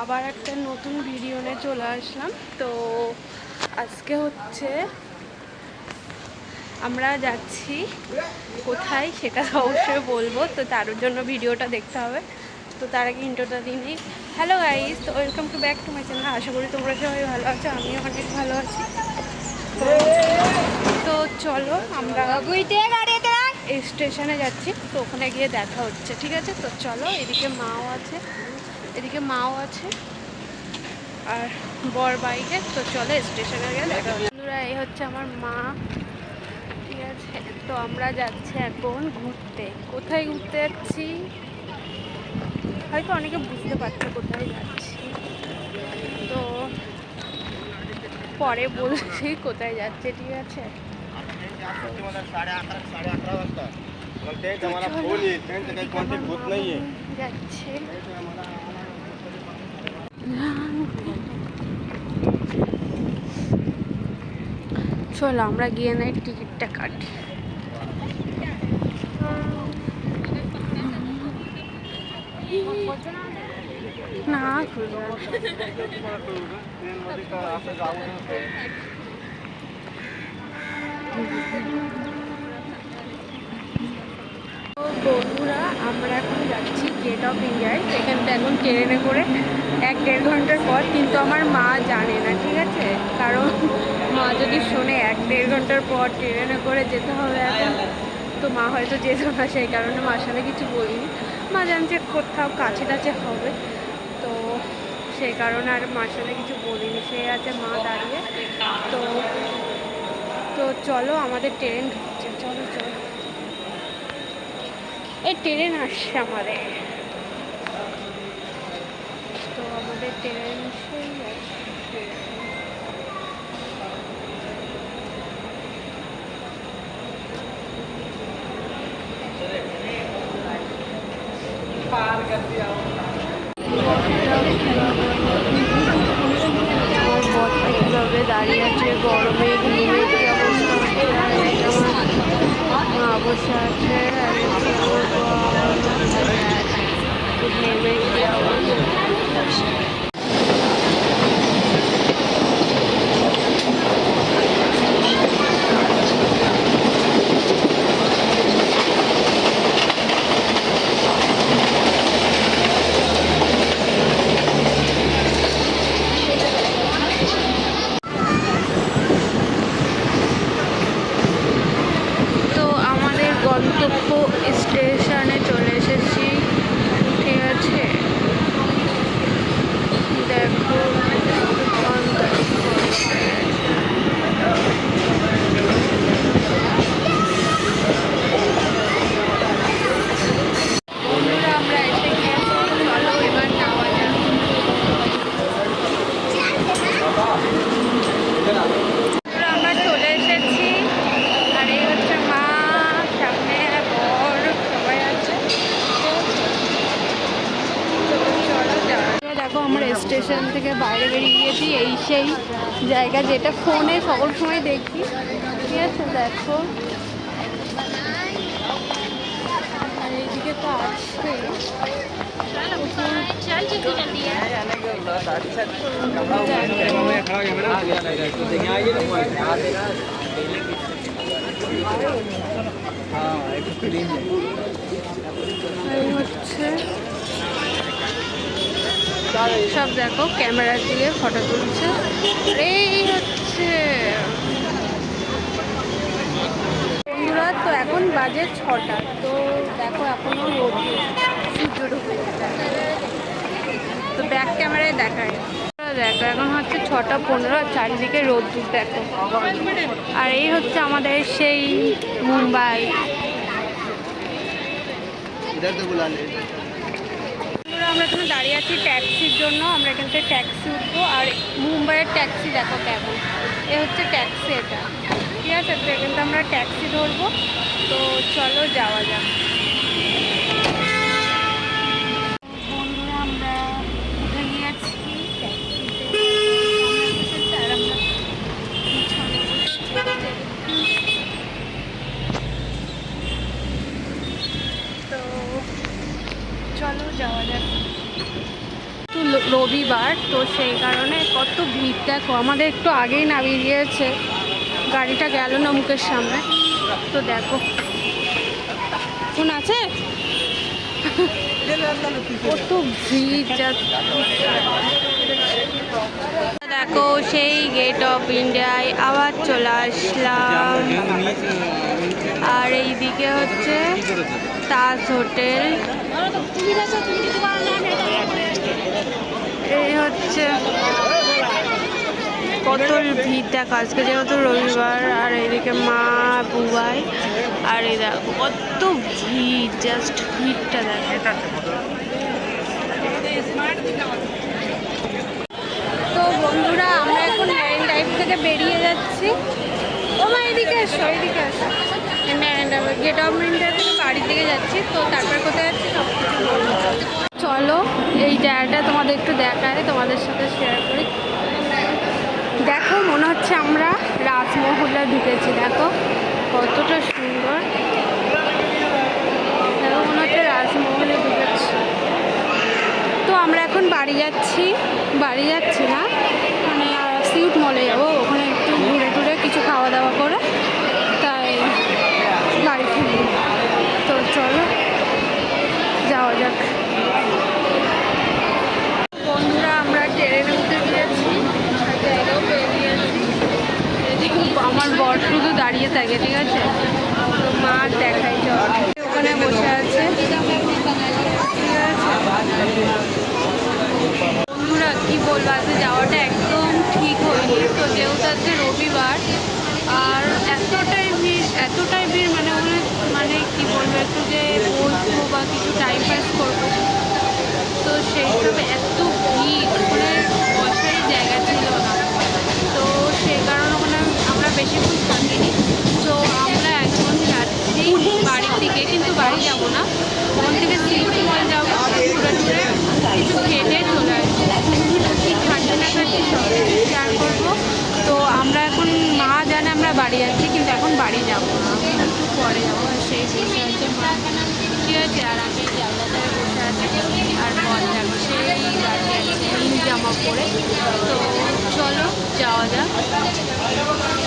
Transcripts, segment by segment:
আবার একটা নতুন ভিডিও নিয়ে চলে আসলাম। তো আজকে হচ্ছে আমরা যাচ্ছি কোথায় সেটা অবশ্যই বলবো, তো তার জন্য ভিডিওটা দেখতে হবে। তো তার আগে ইন্ট্রোটা দিই নিই। হ্যালো গাইস, তো welcome to back to my channel. আশা করি তোমরা সবাই ভালো আছো, আমিও অনেক ভালো আছি। তো চলো আমরা স্টেশনে যাচ্ছি, তো ওখানে গিয়ে দেখা হচ্ছে, ঠিক আছে? তো চলো, এদিকে মাও আছে আর বর বাইকে। তো চলো স্টেশনে গিয়ে দেখা হচ্ছে। বন্ধুরা, এই হচ্ছে আমার মা, ঠিক আছে? তো আমরা যাচ্ছি এখন ঘুরতে। কোথায় ঘুরতে যাচ্ছি হয়তো অনেকে বুঝতে পারছে কোথায় যাচ্ছি, তো পরে বলছি কোথায় যাচ্ছে, ঠিক আছে? যাচ্ছে চলো আমরা গিয়ে নাই টিকিটটা কাটি। না বন্ধুরা, আমরা এখন যাচ্ছি গেট অফ ইন্ডিয়ায়। সেখানটা এখন ট্রেনে করে 1-1.5 ঘন্টার পর, কিন্তু আমার মা জানে না, ঠিক আছে? কারণ মা যদি শোনে 1-1.5 ঘন্টার পর ট্রেনে করে যেতে হবে এখন, তো মা হয়তো যেত না। সেই কারণে মার সাথে কিছু বলিনি। মা জানছে কোথাও কাছে টাছে হবে, তো সেই কারণে আর মার সাথে কিছু বলিনি। সে আছে মা দাঁড়িয়ে। তো তো চলো, আমাদের ট্রেন ঢুকছে। চলো চলো, এই ট্রেন আসছে আমাদের। তো আমাদের ট্রেন সেই আসছে। আমার বরটা কীভাবে দাঁড়িয়ে আছে গরমে, ঘুমে কি অবস্থা হচ্ছে। আর আমার মা বসে আছে, আর নেমে কি অবস্থা। তো আমাদের গন্তব্য স্টেশনে চলে এসেছি, ঠিক আছে? দেখো বন্ধুরা, আমরা এসে গিয়েছি। চলো এবার যাওয়া যাক। আমরা চলে এসেছি, আর এই হচ্ছে মা, সামনে বর, সবাই আছে। চলো যাওয়া। দেখো, আমরা স্টেশন থেকে বাইরে বেরিয়ে গিয়েছি। এই সেই জায়গা যেটা ফোনে সকল সময় দেখি, ঠিক আছে? দেখো, আর এইদিকে তো আছে হচ্ছে সব। দেখো, ক্যামেরা দিয়ে ফটো তুলছে। আর এই হচ্ছে বন্ধুরা, তো এখন বাজে 6টা। তো দেখো এখনো রোদ, সূর্য ঢুকে গেছে। তো ব্যাক ক্যামেরায় দেখায়। দেখো এখন হচ্ছে 6টা 15, আর চারিদিকে রোদ্দুর দেখো। আর এই হচ্ছে আমাদের সেই মুম্বাই। আমরা এখানে দাঁড়িয়ে আছি ট্যাক্সির জন্য। আমরা এখান থেকে ট্যাক্সি উঠবো, আর মুম্বাইয়ের ট্যাক্সি দেখো কেমন। এ হচ্ছে ট্যাক্সি, এটা, ঠিক আছে? তো এখান থেকে আমরা ট্যাক্সি ধরবো। তো চলো যাওয়া যাক। বন্ধুরা, আমরা উঠে গিয়েছি ট্যাক্সিতে। আর আমরা পিছনে তো চলো যাওয়া যাক। তো যেহেতু রবিবার, তো সেই কারণে কত ভিড় দেখো। আমাদের একটু আগেই নামিয়ে দিয়েছে, গাড়িটা গেল না মুখের সামনে। তো দেখো ফোন আছে, কত ভিড়। দেখো সেই গেট অফ ইন্ডিয়ায় আবার চলে আসলাম। আর এইদিকে হচ্ছে তাজ হোটেল। এই হচ্ছে কত ভিড় দেখো আজকে যেহেতু রবিবার। আর এইদিকে মা বুবাই, আর এই দেখো কত ভিড়, জাস্ট ভিড়টা দেখো। তো বন্ধুরা আমরা এখন ম্যারিন ড্রাইভ থেকে বেরিয়ে যাচ্ছি। ও মা এদিকে আসো, এদিকে আসো। Marine Drive gate of India থেকে বাড়ির দিকে যাচ্ছি। তো তারপর কোথায় যাচ্ছি সব কিছু বলবো। চলো এই জায়গাটা তোমাদের একটু দেখায়, তোমাদের সাথে শেয়ার করি। দেখো মনে হচ্ছে আমরা রাজমহলে ঢুকেছি। দেখো কতটা সুন্দর, দেখো মনে হচ্ছে রাজমহলে ঢুকেছি। তো আমরা এখন বাড়ি যাচ্ছি না, মানে সিউট মলে যাবো। ওখানে একটু ঘুরে টুরে কিছু খাওয়া দাওয়া করে তাই বাড়ি ফিরবো। তো চলো যাওয়া যাক। বন্ধুরা আমরা ট্রেনে উঠে গিয়েছি, জায়গাও পেয়ে গিয়েছি। আমার বর শুধু দাঁড়িয়ে থাকে, ঠিক আছে। তো মা দেখাই চল, ওখানে বসে আছে, ঠিক আছে। বন্ধুরা কি বলবো, আজকে যাওয়াটা একদম ঠিক হয়নি। তো যেহেতু আজকে রবিবার আর এতটাই ভিড় মানে ওখানে, মানে কি বলবো, একটু যে বসবো বা কিছু টাইম পাস করবো, তো সেই হিসাবে এত ভিড়, ওখানে বসারই জায়গা ছিল না। তো সেই কারণে ওখানে আমরা বেশিক্ষণ থাকিনি। তো আমরা এখন যাচ্ছি বাড়ির দিকে, কিন্তু বাড়ি যাবো না, ওখান থেকে সিউট মল যাবো, ঘুরে ঘুরে কিছু খেটে চলে আসবো। কি খাচ্ছি না খাচ্ছি সব শেয়ার করবো। তো আমরা এখন মা জানে আমরা বাড়ি যাচ্ছি, কিন্তু এখন বাড়ি যাবো না, একটু পরে যাবো। সেই বসে আছে মা, ঠিক আছে। আর আমি জানলাটায় বসে আছি, আর বর যাচ্ছে এই বাড়ি যাচ্ছে নীল জামা পরে। তো চলো যাওয়া যাক।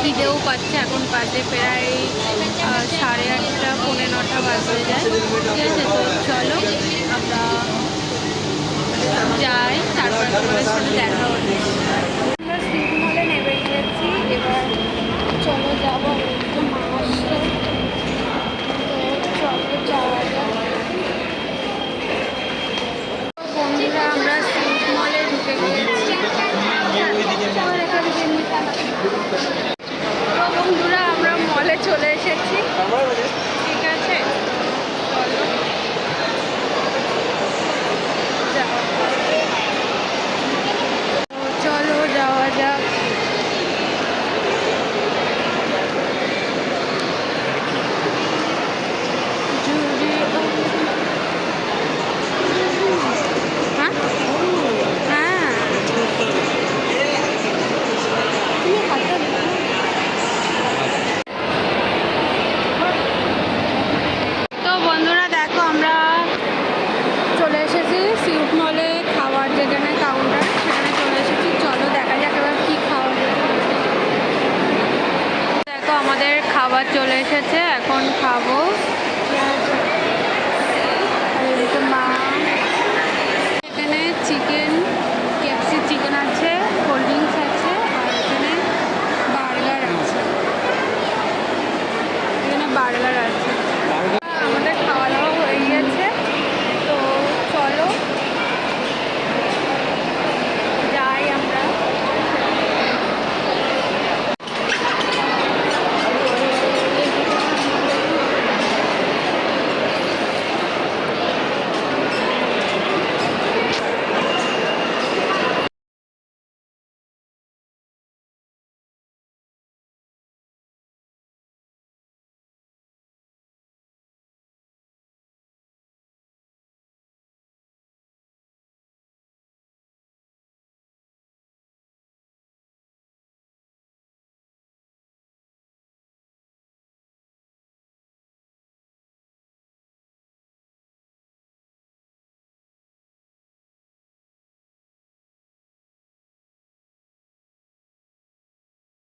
খিদেও পাচ্ছে, এখন বাজে প্রায় 8:30 পৌনে 9 বাজতে যায়, ঠিক আছে। তো চলো আমরা যাই, তারপর তোমাদের সাথে দেখা হচ্ছে। আমরা সিউট মলে নেমে গিয়েছি, এবার চলো যাবো। একটু মা আসছে, তো চলো যাওয়া যাক। বন্ধুরা আমরা সিউট মলে ঢুকে গিয়েছি। তো বন্ধুরা আমরা মলে চলে এসেছি, ঠিক আছে। চলো যাওয়া যাক। হ্যাঁ হ্যাঁ, তো বন্ধুরা দেখো আমরা চলে এসেছি সিউট মলে, খাওয়ার যেখানে কাউন্টার সেখানে চলে এসেছি। চলো দেখা যাক এবার কী খাওয়া। দেখো আমাদের খাবার চলে এসেছে,